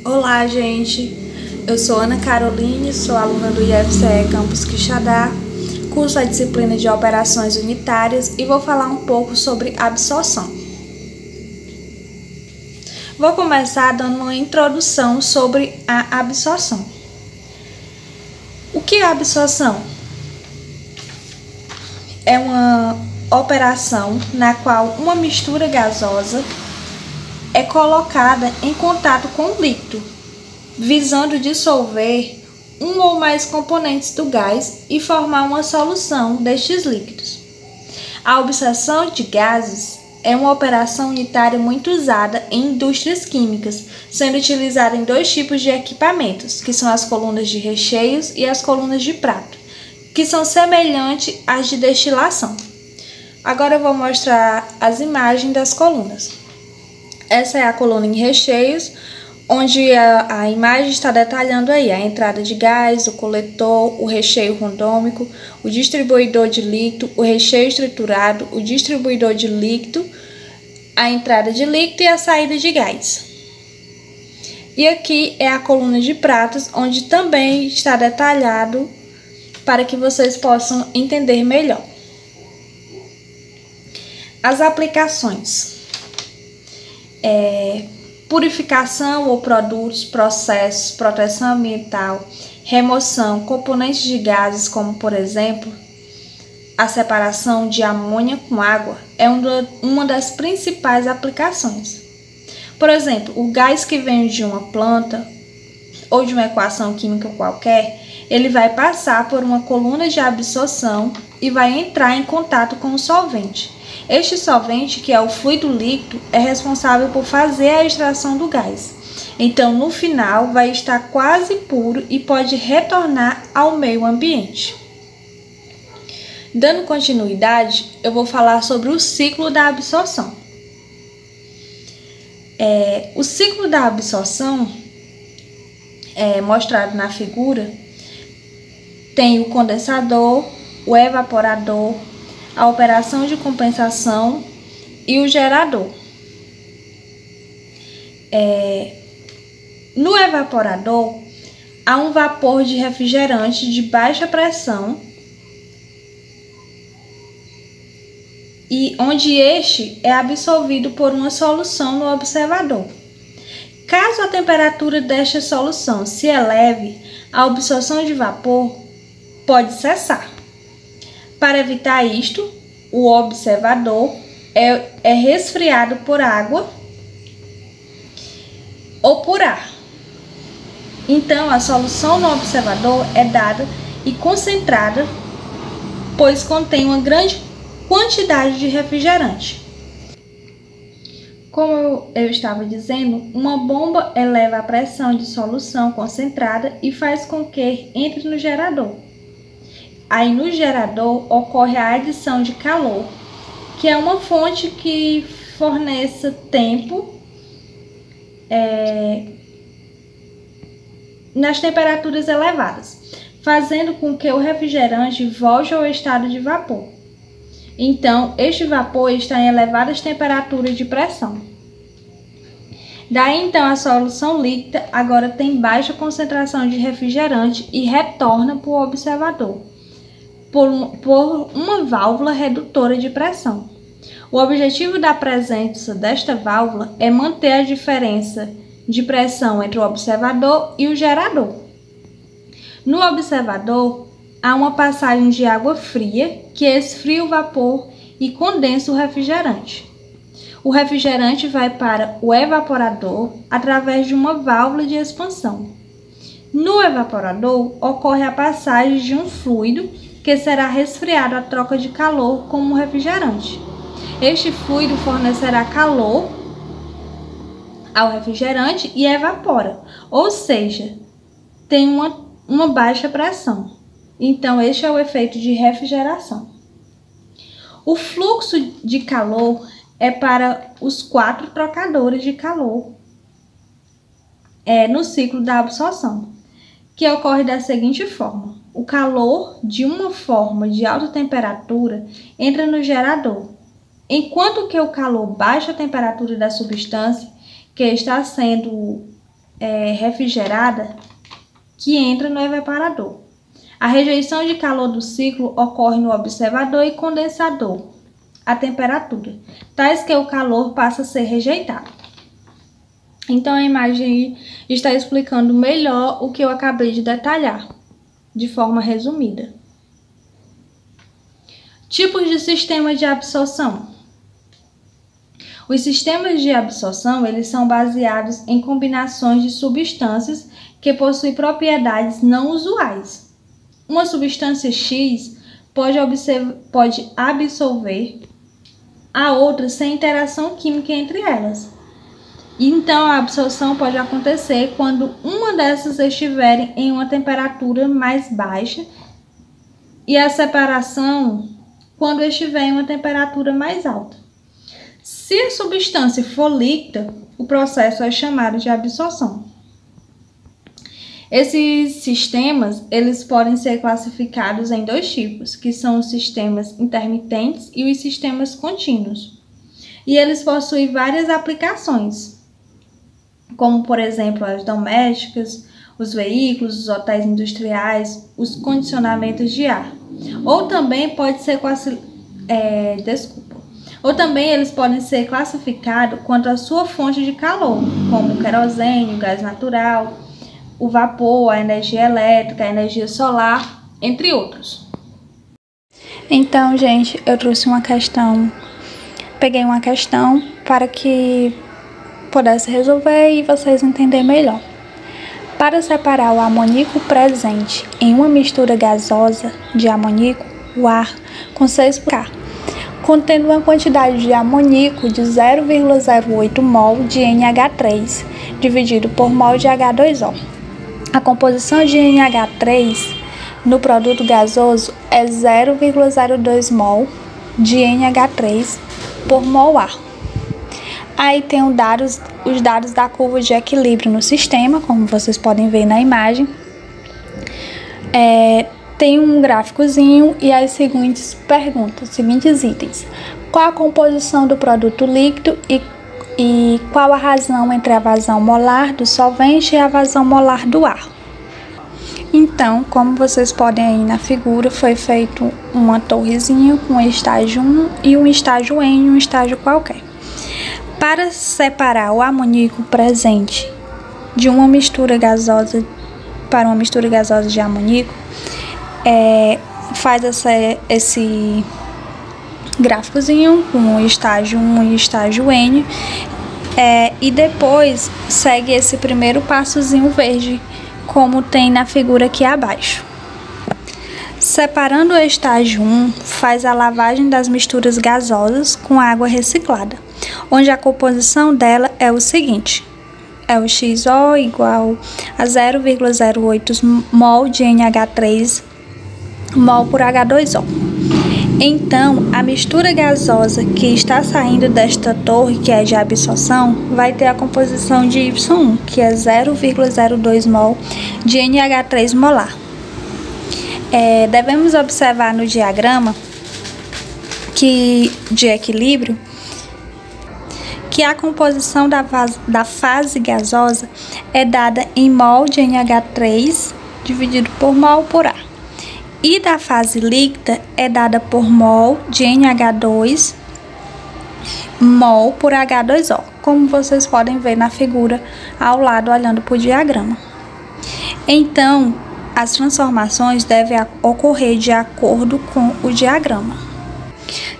Olá, gente. Eu sou Ana Caroline, sou aluna do IFCE Campus Quixadá, curso a disciplina de Operações Unitárias e vou falar um pouco sobre absorção. Vou começar dando uma introdução sobre a absorção. O que é a absorção? É uma operação na qual uma mistura gasosa é colocada em contato com o líquido, visando dissolver um ou mais componentes do gás e formar uma solução destes líquidos. A absorção de gases é uma operação unitária muito usada em indústrias químicas, sendo utilizada em dois tipos de equipamentos, que são as colunas de recheios e as colunas de prato, que são semelhantes às de destilação. Agora eu vou mostrar as imagens das colunas. Essa é a coluna em recheios, onde a imagem está detalhando aí a entrada de gás, o coletor, o recheio randômico, o distribuidor de líquido, o recheio estruturado, o distribuidor de líquido, a entrada de líquido e a saída de gás. E aqui é a coluna de pratos, onde também está detalhado para que vocês possam entender melhor. As aplicações. Purificação ou produtos, processos, proteção ambiental, remoção, componentes de gases, como por exemplo, a separação de amônia com água, é uma das principais aplicações. Por exemplo, o gás que vem de uma planta ou de uma equação química qualquer, ele vai passar por uma coluna de absorção e vai entrar em contato com o solvente. Este solvente, que é o fluido líquido, é responsável por fazer a extração do gás. Então, no final, vai estar quase puro e pode retornar ao meio ambiente. Dando continuidade, eu vou falar sobre o ciclo da absorção. O ciclo da absorção, mostrado na figura, tem o condensador, o evaporador, a operação de compensação e o gerador. No evaporador, há um vapor de refrigerante de baixa pressão e onde este é absorvido por uma solução no observador. Caso a temperatura desta solução se eleve, a absorção de vapor pode cessar. Para evitar isto, o observador é resfriado por água ou por ar. Então, a solução no observador é dada e concentrada, pois contém uma grande quantidade de refrigerante. Como eu estava dizendo, uma bomba eleva a pressão de solução concentrada e faz com que entre no gerador. Aí no gerador ocorre a adição de calor, que é uma fonte que fornece tempo nas temperaturas elevadas, fazendo com que o refrigerante volte ao estado de vapor. Então, este vapor está em elevadas temperaturas de pressão. Daí então a solução líquida agora tem baixa concentração de refrigerante e retorna para o observador por uma válvula redutora de pressão. O objetivo da presença desta válvula é manter a diferença de pressão entre o observador e o gerador. No observador, há uma passagem de água fria que esfria o vapor e condensa o refrigerante. O refrigerante vai para o evaporador através de uma válvula de expansão. No evaporador, ocorre a passagem de um fluido que será resfriado à troca de calor como refrigerante. Este fluido fornecerá calor ao refrigerante e evapora, ou seja, tem uma baixa pressão. Então, este é o efeito de refrigeração. O fluxo de calor é para os 4 trocadores de calor no ciclo da absorção, que ocorre da seguinte forma. O calor de uma forma de alta temperatura entra no gerador, enquanto que o calor baixa a temperatura da substância que está sendo refrigerada que entra no evaporador. A rejeição de calor do ciclo ocorre no observador e condensador a temperatura, tais que o calor passa a ser rejeitado. Então, a imagem está explicando melhor o que eu acabei de detalhar, de forma resumida. Tipos de sistema de absorção. Os sistemas de absorção, eles são baseados em combinações de substâncias que possuem propriedades não usuais. Uma substância X pode absorver a outra sem interação química entre elas. Então, a absorção pode acontecer quando uma dessas estiver em uma temperatura mais baixa e a separação quando estiver em uma temperatura mais alta. Se a substância for líquida, o processo é chamado de absorção. Esses sistemas, eles podem ser classificados em dois tipos, que são os sistemas intermitentes e os sistemas contínuos. E eles possuem várias aplicações, como, por exemplo, as domésticas, os veículos, os hotéis industriais, os condicionamentos de ar. Ou também eles podem ser classificados quanto à sua fonte de calor, como o querosene, o gás natural, o vapor, a energia elétrica, a energia solar, entre outros. Então, gente, eu trouxe peguei uma questão para que pudesse resolver e vocês entenderem melhor. Para separar o amoníaco presente em uma mistura gasosa de amoníaco, o ar com 6K, contendo uma quantidade de amoníaco de 0,08 mol de NH3, dividido por mol de H2O. A composição de NH3 no produto gasoso é 0,02 mol de NH3 por mol ar. Aí tem os dados da curva de equilíbrio no sistema, como vocês podem ver na imagem. Tem um gráficozinho e as seguintes perguntas, seguintes itens. Qual a composição do produto líquido e qual a razão entre a vazão molar do solvente e a vazão molar do ar? Então, como vocês podem aí na figura, foi feito uma torrezinha com um estágio 1 e um estágio N, um estágio qualquer. Para separar o amoníaco presente de uma mistura gasosa para uma mistura gasosa de amoníaco, faz esse gráficozinho com o estágio 1 e estágio N, e depois segue esse primeiro passozinho verde, como tem na figura aqui abaixo. Separando o estágio 1, faz a lavagem das misturas gasosas com água reciclada, onde a composição dela é o seguinte: é o XO igual a 0,08 mol de NH3 mol por H2O. Então, a mistura gasosa que está saindo desta torre, que é de absorção, vai ter a composição de Y1, que é 0,02 mol de NH3 molar. Devemos observar no diagrama de equilíbrio que a composição da fase gasosa é dada em mol de NH3 dividido por mol por ar. E da fase líquida é dada por mol de NH2 mol por H2O, como vocês podem ver na figura ao lado olhando para o diagrama. Então, as transformações devem ocorrer de acordo com o diagrama.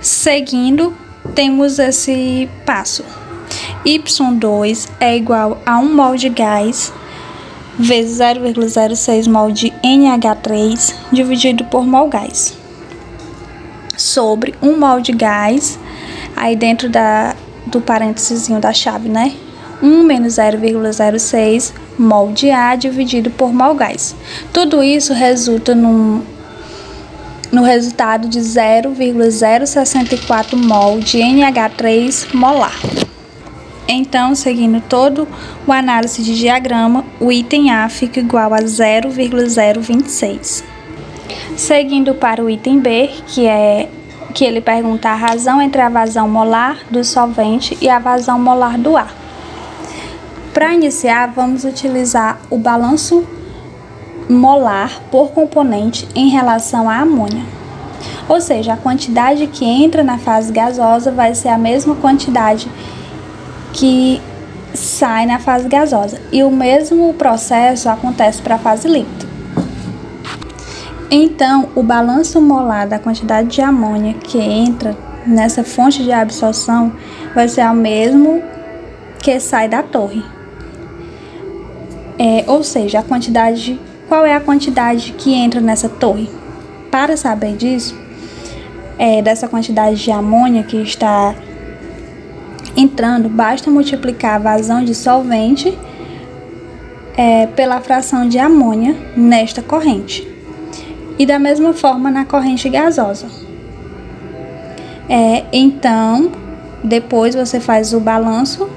Seguindo, temos esse passo. Y2 é igual a 1 mol de gás vezes 0,06 mol de NH3 dividido por mol gás, sobre 1 mol de gás, aí dentro do parênteses da chave, né? 1 menos 0,06 mol de ar dividido por mol gás. Tudo isso resulta no resultado de 0,064 mol de NH3 molar. Então, seguindo todo o análise de diagrama, o item A fica igual a 0,026. Seguindo para o item B, que ele pergunta a razão entre a vazão molar do solvente e a vazão molar do ar. Para iniciar, vamos utilizar o balanço molar por componente em relação à amônia. Ou seja, a quantidade que entra na fase gasosa vai ser a mesma quantidade que sai na fase gasosa. E o mesmo processo acontece para a fase líquida. Então, o balanço molar da quantidade de amônia que entra nessa fonte de absorção vai ser o mesmo que sai da torre. Ou seja, qual é a quantidade que entra nessa torre? Para saber disso, dessa quantidade de amônia que está entrando, basta multiplicar a vazão de solvente pela fração de amônia nesta corrente. E da mesma forma na corrente gasosa. Então, depois você faz o balanço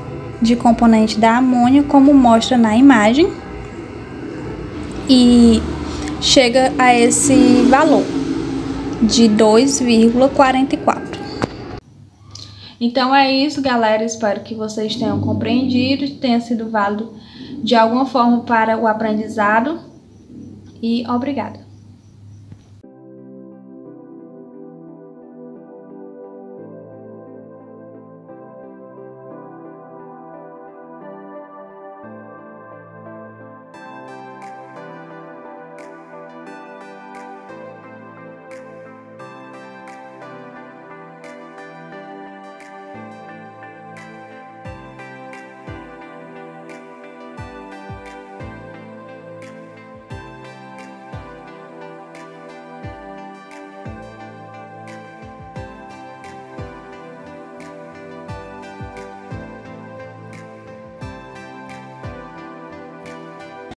de componente da amônia, como mostra na imagem, e chega a esse valor de 2,44. Então é isso, galera. Espero que vocês tenham compreendido, tenha sido válido de alguma forma para o aprendizado. E obrigada.